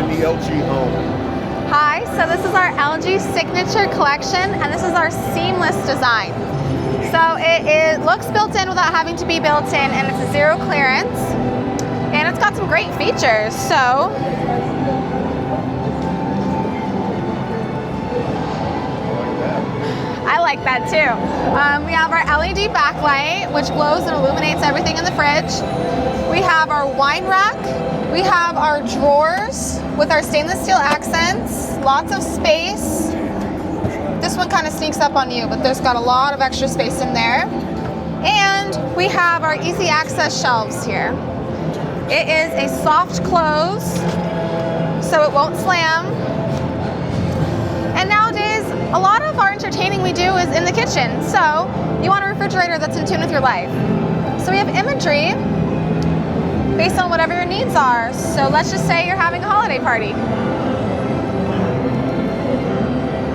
in the LG home? Hi, so this is our LG Signature Collection, and this is our seamless design. So it looks built in without having to be built in, and it's a zero clearance, and it's got some great features. So I like that too. We have our LED backlight, which glows and illuminates everything in the fridge. We have our wine rack. We have our drawers with our stainless steel accents, lots of space. This one kind of sneaks up on you, but there's got a lot of extra space in there. And we have our easy access shelves here. It is a soft close, so it won't slam. And nowadays, a lot of our entertaining we do is in the kitchen, so you want a refrigerator that's in tune with your life. So we have imagery based on whatever your needs are. So let's just say you're having a holiday party.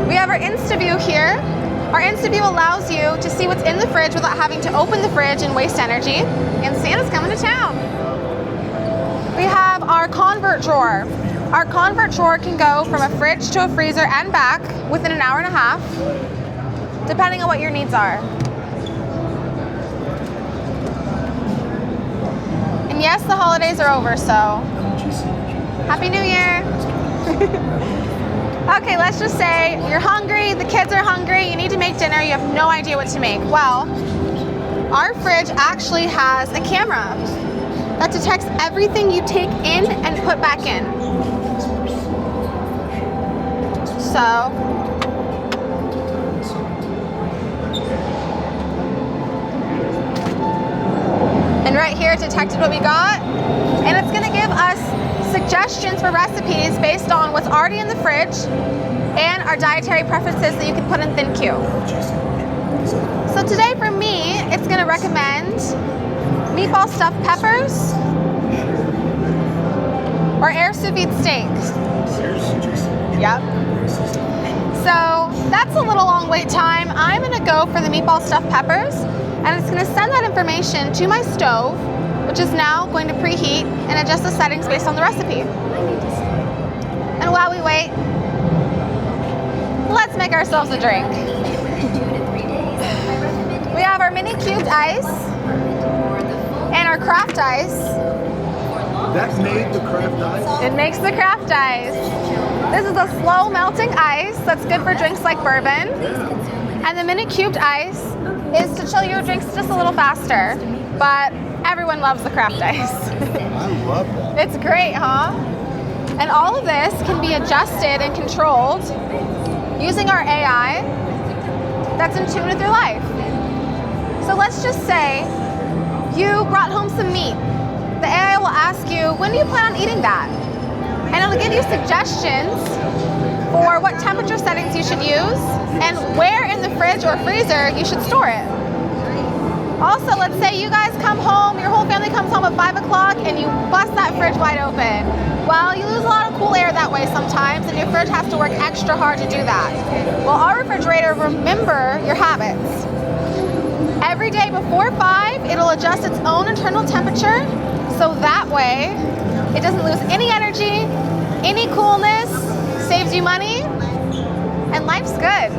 We have our InstaView here. Our InstaView allows you to see what's in the fridge without having to open the fridge and waste energy. And Santa's coming to town. We have our convert drawer. Our convert drawer can go from a fridge to a freezer and back within an hour and a half, depending on what your needs are. And yes, the holidays are over, so Happy New Year. Okay, let's just say you're hungry, the kids are hungry, you need to make dinner, you have no idea what to make. Well, our fridge actually has a camera that detects everything you take in and put back in. So, and right here it detected what we got, and it's gonna give us suggestions for recipes based on what's already in the fridge and our dietary preferences that you can put in ThinQ. So today for me, it's gonna recommend meatball stuffed peppers or air sous vide steak. Yep. So that's a little long wait time. I'm gonna go for the meatball stuffed peppers, and it's gonna send that information to my stove, which is now going to preheat and adjust the settings based on the recipe. And while we wait, let's make ourselves a drink. We have our mini cubed ice and our craft ice. That made the craft ice? It makes the craft ice. This is a slow melting ice that's good for drinks like bourbon. And the mini cubed ice is to chill your drinks just a little faster. But everyone loves the craft ice. I love that. It's great, huh? And all of this can be adjusted and controlled using our AI that's in tune with your life. So let's just say you brought home some meat. The AI will ask you, when do you plan on eating that? And it'll give you suggestions for what temperature settings you should use and where in the fridge or freezer you should store it. Also, let's say you guys come home, your whole family comes home at 5 o'clock and you bust that fridge wide open. Well, you lose a lot of cool air that way sometimes, and your fridge has to work extra hard to do that. Well, our refrigerator remember your habits. Every day before 5, it'll adjust its own internal temperature, so that way it doesn't lose any energy, any coolness, saves you money, and life's good.